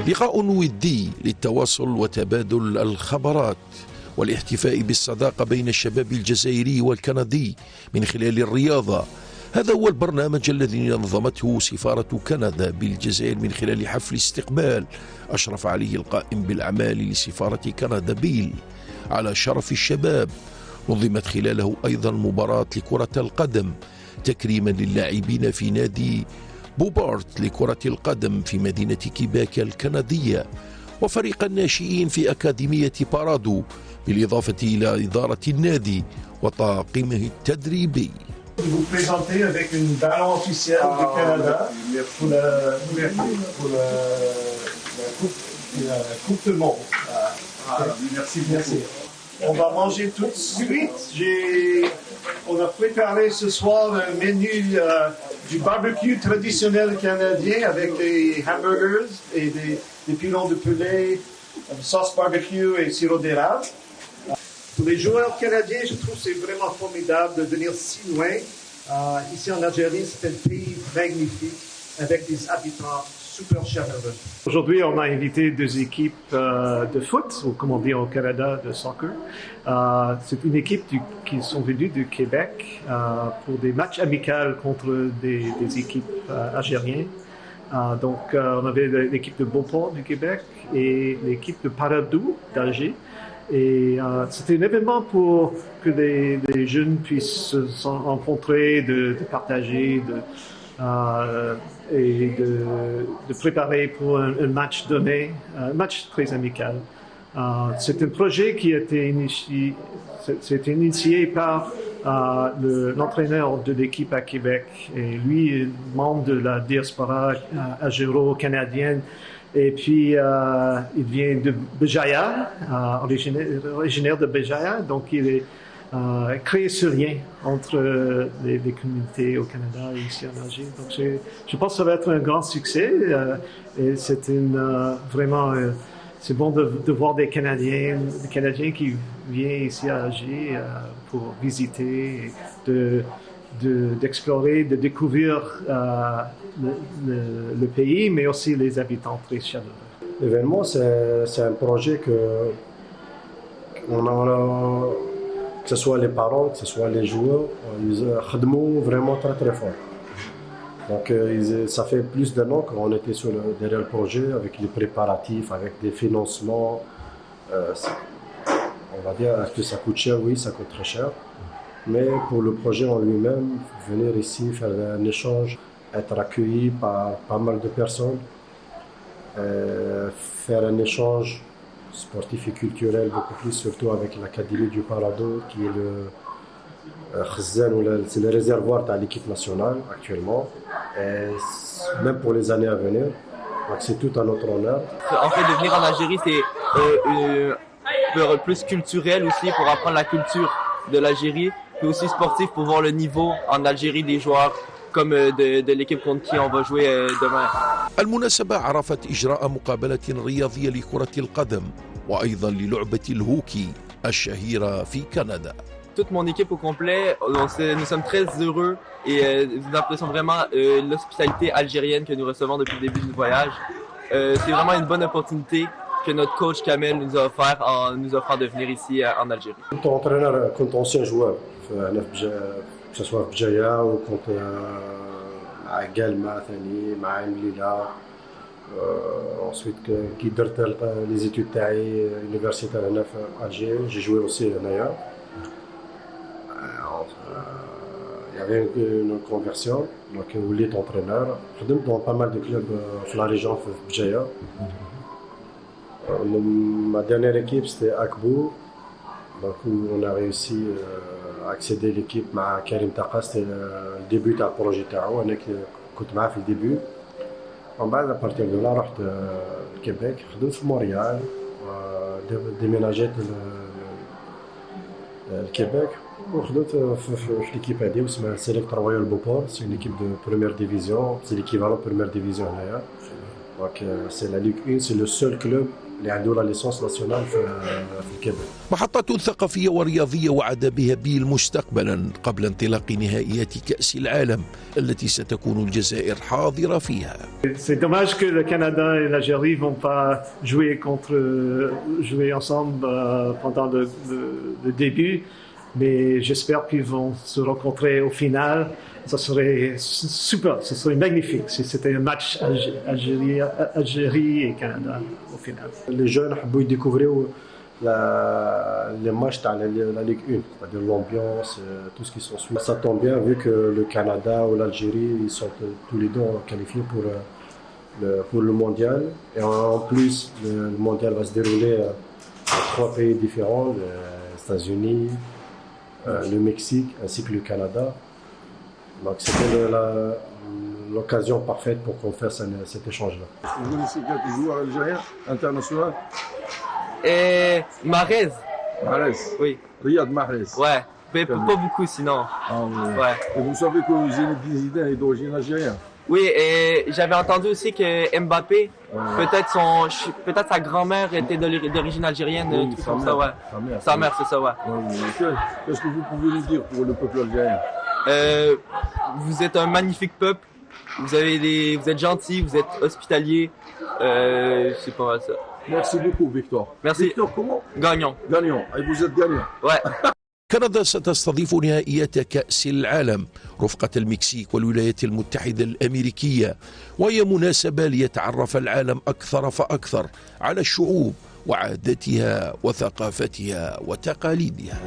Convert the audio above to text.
لقاء ودي للتواصل وتبادل الخبرات والاحتفاء بالصداقة بين الشباب الجزائري والكندي من خلال الرياضة. هذا هو البرنامج الذي نظمته سفارة كندا بالجزائر من خلال حفل استقبال أشرف عليه القائم بالأعمال لسفارة كندا بيل على شرف الشباب. نظمت خلاله أيضا مباراة لكرة القدم تكريما للاعبين في نادي بوبارت لكرة القدم في مدينة كيباك الكندية، وفريق الناشئين في أكاديمية بارادو، بالإضافة إلى إدارة النادي وطاقمه التدريبي. Vous présenter avec une ballon officielle du Canada pour la Coupe du Monde. Merci. On va manger tout de suite. On a préparé ce soir un menu du barbecue traditionnel canadien avec des hamburgers et des pilons de poulet, sauce barbecue et sirop d'érable. Pour les joueurs canadiens, je trouve que c'est vraiment formidable de venir si loin. Ici en Algérie, c'est un pays magnifique avec des habitants super chaleureux. Aujourd'hui, on a invité deux équipes de foot, ou comme on dit au Canada, de soccer. C'est une équipe qui sont venues du Québec pour des matchs amicaux contre des équipes algériennes. Donc, on avait l'équipe de Beauport du Québec et l'équipe de Paradou d'Alger. Et c'était un événement pour que les jeunes puissent se rencontrer, de partager, et de préparer pour un match donné, un match très amical. C'est un projet qui a été initié par l'entraîneur de l'équipe à Québec. Et lui est membre de la diaspora algéro-canadienne. Et puis, il vient de Béjaïa, originaire de Béjaïa, donc il a créé ce lien entre les communautés au Canada et ici en Algérie. Donc, je pense que ça va être un grand succès et c'est vraiment, c'est bon de voir des Canadiens qui viennent ici à Alger pour visiter, d'explorer, de découvrir le pays, mais aussi les habitants très chaleureux. L'événement, c'est un projet que ce soit les parents, que ce soit les joueurs, ils ont vraiment très très fort. Donc ça fait plus d'un an qu'on était derrière le projet avec les préparatifs, avec des financements. On va dire, est-ce que ça coûte cher? Oui, ça coûte très cher. Mais pour le projet en lui-même, venir ici, faire un échange, être accueilli par pas mal de personnes, faire un échange sportif et culturel beaucoup plus, surtout avec l'Académie du Parado, qui est c'est le réservoir de l'équipe nationale actuellement, et même pour les années à venir. Donc c'est tout à notre honneur. En fait, de venir en Algérie, c'est plus culturel aussi, pour apprendre la culture de l'Algérie, puis aussi sportif pour voir le niveau en Algérie des joueurs comme de l'équipe contre qui on va jouer demain. المناسبة عرفت إجراء مقابلة رياضية لكرة القدم وأيضا للعبة الهوكي الشهيرة في كندا. Toute mon équipe au complet, nous sommes très heureux et nous apprécions vraiment l'hospitalité algérienne que nous recevons depuis le début du voyage. C'est vraiment une bonne opportunité que notre coach Kamel nous a offert en nous offrant de venir ici en Algérie. Quand entraîneur, quand ancien joueur, que ce soit à Bjaya ou contre Galma, Lila, ensuite qui درت les études universitaires à Alger, j'ai joué aussi ailleurs. Il y avait une conversion, donc je voulais être entraîneur. J'ai dans pas mal de clubs dans la région de Bjaya. Ma dernière équipe c'était Akbou, donc où on a réussi à accéder à l'équipe avec Karim Taqa, c'était le début du projet تاعو, انا كنت معاه في الديبي. ومن بعد à partir de là رحت Québec, خدمت في مونريال, déménagé Québec. وخدمت في l'équipe هذه اسمها Select Royal Beauport, c'est une équipe de première division, c'est l'équivalent de première division هنايا. Donc c'est la Ligue 1, c'est le seul club اللي عنده لا ليسونس ناسيونال في الكيبك. محطة ثقافية ورياضية وعد بها بيل مستقبلا قبل انطلاق نهائيات كأس العالم التي ستكون الجزائر حاضرة فيها. C'est dommage que le Canada et l'Algérie vont pas jouer ensemble pendant le début, mais j'espère qu'ils vont se rencontrer au final. Ça serait super, ça serait magnifique si c'était un match Algérie et Canada au final. Les jeunes حبوا يديكوفريو les matchs dans la Ligue 1, c'est-à-dire l'ambiance, tout ce qui s'ensuit. Ça tombe bien vu que le Canada ou l'Algérie ils sont tous les deux qualifiés pour le mondial. Et en plus, le mondial va se dérouler dans 3 pays différents, les États-Unis, le Mexique ainsi que le Canada. Donc c'était l'occasion parfaite pour qu'on fasse cet échange-là. Vous connaissez quelques joueurs algériens internationaux? Et Mahrez. Mahrez? Oui. Riyad Mahrez? Ouais, mais pas beaucoup sinon. Ah, oui. Ouais. Et vous savez que Zinedine Zidane est d'origine algérienne? Oui, et j'avais entendu aussi que Mbappé, peut-être sa grand-mère était d'origine algérienne, oui, tout comme ça, ouais. Sa mère, c'est ça, ouais. Qu'est-ce que vous pouvez nous dire pour le peuple algérien? Vous êtes un magnifique peuple, vous êtes gentil, vous êtes hospitalier, c'est pas mal ça. Merci beaucoup Victor. Merci. Victor comment? Gagnant. Gagnant. Et vous êtes gagnant. Ouais. كندا ستستضيف نهائيات كأس العالم رفقة المكسيك والولايات المتحدة الأمريكية، وهي مناسبة ليتعرف العالم أكثر فأكثر على الشعوب وعاداتها وثقافتها وتقاليدها.